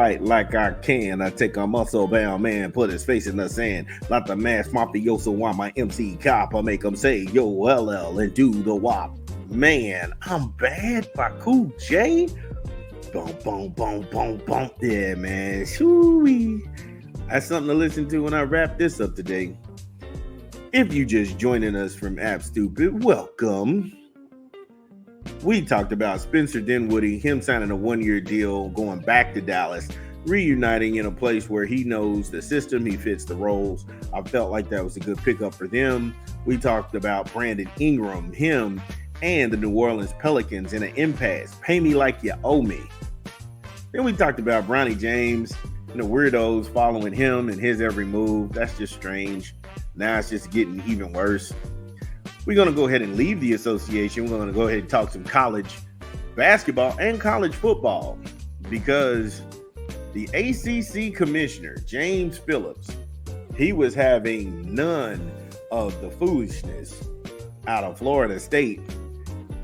fight like I can. I take a muscle-bound man, put his face in the sand. Like the masked mafioso on my MC cop. I make him say, yo, LL, and do the wop. Man, I'm bad by Cool J. Boom, boom, boom, boom, boom. Yeah, man. Shoo-wee. That's something to listen to when I wrap this up today. If you just joining us from App Stupid, welcome. We talked about Spencer Dinwiddie, him signing a one-year deal, going back to Dallas, reuniting in a place where he knows the system, he fits the roles. I felt like that was a good pickup for them. We talked about Brandon Ingram, him and the New Orleans Pelicans in an impasse. Pay me like you owe me. Then we talked about Bronny James and the weirdos following him and his every move. That's just strange. Now it's just getting even worse. We're going to go ahead and leave the association. We're going to go ahead and talk some college basketball and college football because the ACC commissioner, James Phillips, he was having none of the foolishness out of Florida State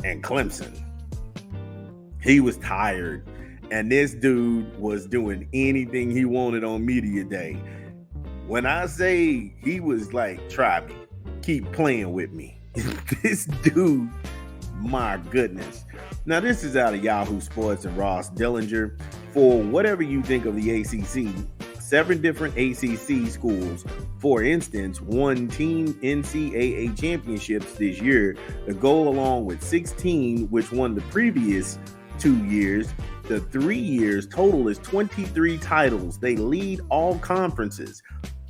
and Clemson. He was tired, and this dude was doing anything he wanted on media day. When I say he was like, try me, keep playing with me. This dude, my goodness. Now, this is out of Yahoo Sports and Ross Dillinger. For whatever you think of the ACC, 7 different ACC schools, for instance, won team NCAA championships this year to go along with 16, which won the previous 2 years. The 3 years total is 23 titles. They lead all conferences.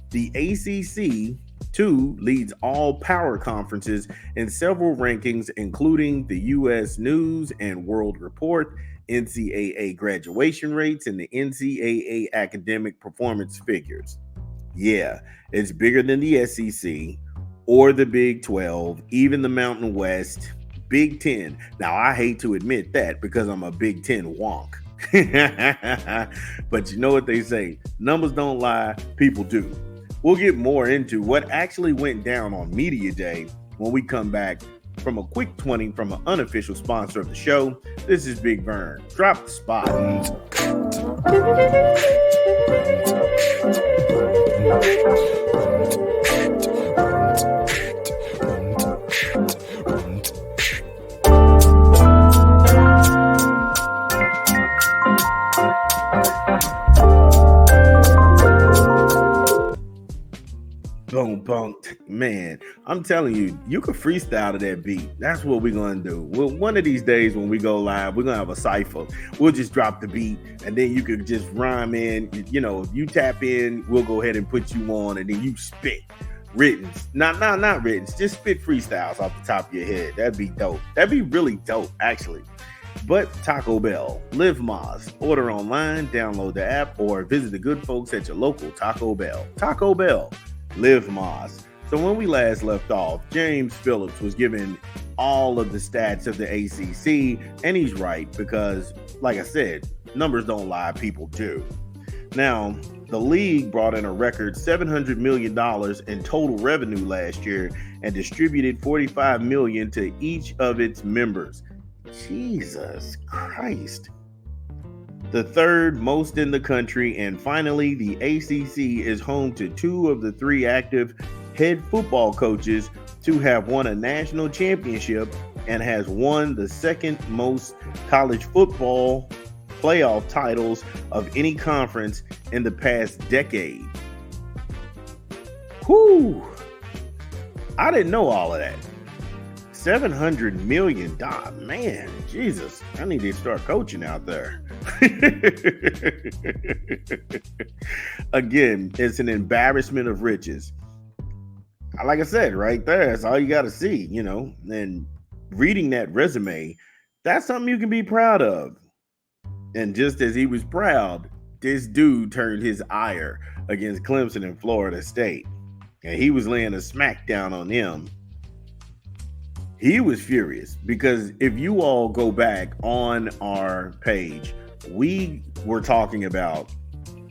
The ACC, too, leads all power conferences in several rankings, including the U.S. News and World Report, NCAA graduation rates, and the NCAA academic performance figures. Yeah, it's bigger than the SEC or the Big 12, even the Mountain West, Big 10. Now, I hate to admit that because I'm a Big 10 wonk. But you know what they say, numbers don't lie, people do. We'll get more into what actually went down on Media Day when we come back from a quick 20 from an unofficial sponsor of the show. This is Big Vern. Drop the spot. Boom, boom. Man, I'm telling you, you can freestyle to that beat. That's what we're going to do. Well, one of these days when we go live, we're going to have a cypher. We'll just drop the beat, and then you could just rhyme in. You know, if you tap in, we'll go ahead and put you on, and then you spit written. Not written. Just spit freestyles off the top of your head. That'd be dope. That'd be really dope, actually. But Taco Bell, Live Moz. Order online, download the app, or visit the good folks at your local Taco Bell. Taco Bell. Live Moz. So when we last left off, James Phillips was given all of the stats of the ACC, and he's right because, like I said, numbers don't lie, people do. Now, the league brought in a record $700 million in total revenue last year and distributed $45 million to each of its members. Jesus Christ. The third most in the country, and finally, the ACC is home to 2 of the 3 active head football coaches to have won a national championship and has won the second most college football playoff titles of any conference in the past decade. Whew! I didn't know all of that. $700 million. Man, Jesus, I need to start coaching out there. Again, it's an embarrassment of riches. Like I said, right there, that's all you got to see, you know. And reading that resume, that's something you can be proud of. And just as he was proud, this dude turned his ire against Clemson and Florida State. And he was laying a smackdown on them. He was furious because if you all go back on our page, we were talking about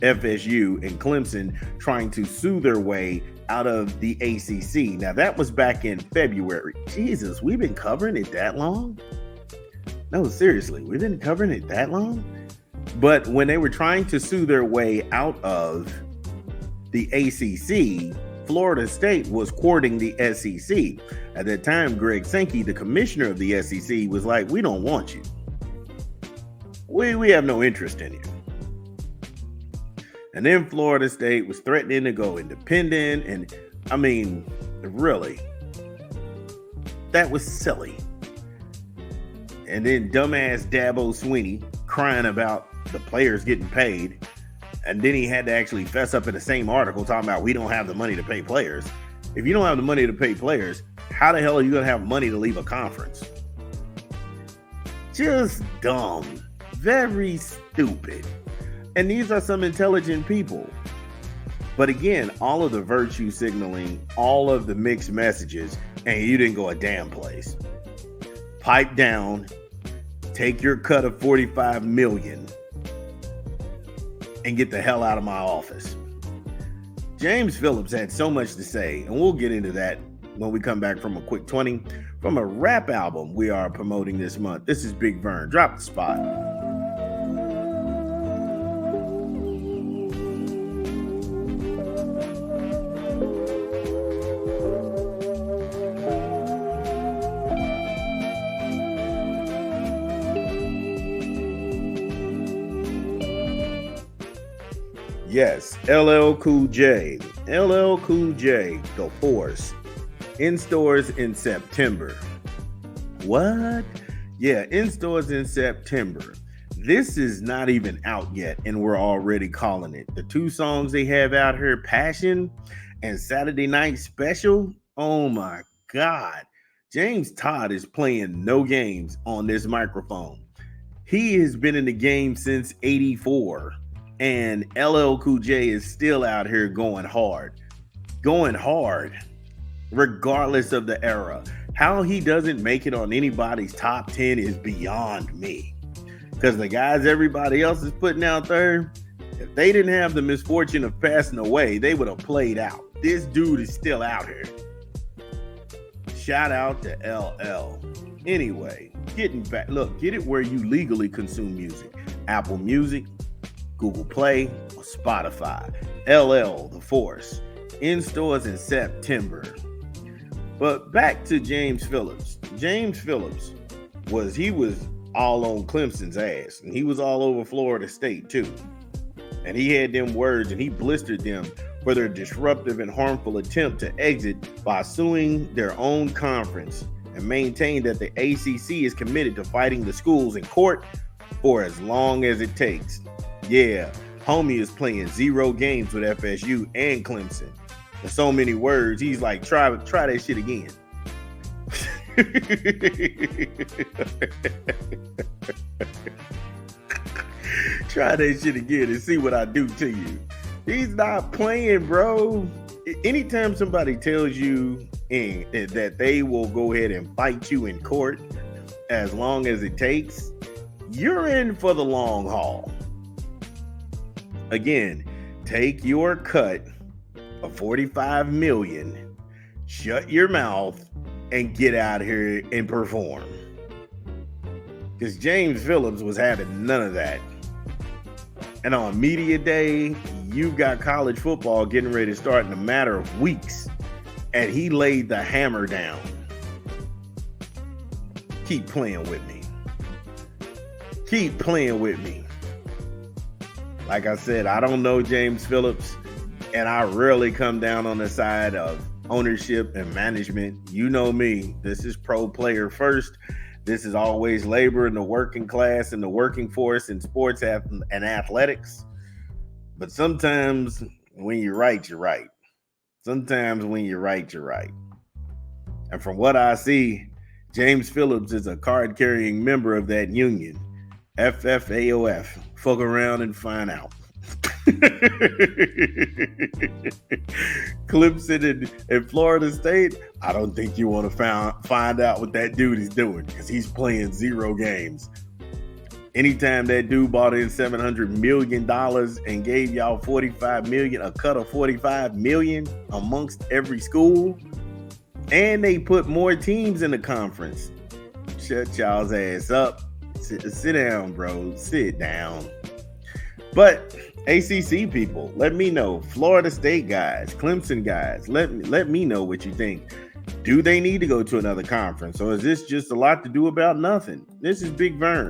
FSU and Clemson trying to sue their way out of the ACC. Now, that was back in February. Jesus, we've been covering it that long? No, seriously, we've been covering it that long? But when they were trying to sue their way out of the ACC, Florida State was courting the SEC. At that time, Greg Sankey, the commissioner of the SEC, was like, we don't want you. We have no interest in you. And then Florida State was threatening to go independent. And I mean, really, that was silly. And then dumbass Dabo Swinney crying about the players getting paid. And then he had to actually fess up in the same article talking about we don't have the money to pay players. If you don't have the money to pay players, how the hell are you going to have money to leave a conference? Just dumb. Very stupid. And these are some intelligent people. But again, all of the virtue signaling, all of the mixed messages, and you didn't go a damn place. Pipe down, take your cut of $45 million, and get the hell out of my office. James Phillips had so much to say, and we'll get into that when we come back from a quick 20 from a rap album we are promoting this month. This is Big Vern. Drop the spot. Yes, LL Cool J, The Force, in stores in September. What? Yeah, in stores in September. This is not even out yet, and we're already calling it. The two songs they have out here, Passion and Saturday Night Special. Oh my God. James Todd is playing no games on this microphone. He has been in the game since '84. And LL Cool J is still out here going hard, regardless of the era. How he doesn't make it on anybody's top 10 is beyond me. Because the guys everybody else is putting out there, if they didn't have the misfortune of passing away, they would have played out. This dude is still out here. Shout out to LL. Anyway, getting back, look, get it where you legally consume music. Apple Music, Google Play, or Spotify. LL, The Force, in stores in September. But back to James Phillips. James Phillips was all on Clemson's ass, and he was all over Florida State too. And he had them words, and he blistered them for their disruptive and harmful attempt to exit by suing their own conference, and maintained that the ACC is committed to fighting the schools in court for as long as it takes. Yeah, homie is playing 0 games with FSU and Clemson. In so many words, he's like, try that shit again. Try that shit again and see what I do to you. He's not playing, bro. Anytime somebody tells you that they will go ahead and fight you in court as long as it takes, you're in for the long haul. Again, take your cut of $45 million, shut your mouth, and get out here and perform. Because James Phillips was having none of that. And on media day, you got college football getting ready to start in a matter of weeks. And he laid the hammer down. Keep playing with me. Keep playing with me. Like I said, I don't know James Phillips, and I rarely come down on the side of ownership and management. You know me. This is pro player first. This is always labor in the working class and the working force in sports and athletics. But sometimes when you're right, you're right. Sometimes when you're right, you're right. And from what I see, James Phillips is a card-carrying member of that union. FFAOF. Fuck around and find out. Clemson and Florida State, I don't think you want to find out what that dude is doing, because he's playing 0 games. Anytime that dude bought in $700 million and gave y'all $45 million, a cut of $45 million amongst every school, and they put more teams in the conference, shut y'all's ass up. Sit down, bro. Sit down. But ACC people, let me know. Florida State guys, Clemson guys, let me know what you think. Do they need to go to another conference, or is this just a lot to do about nothing? This is Big Vern.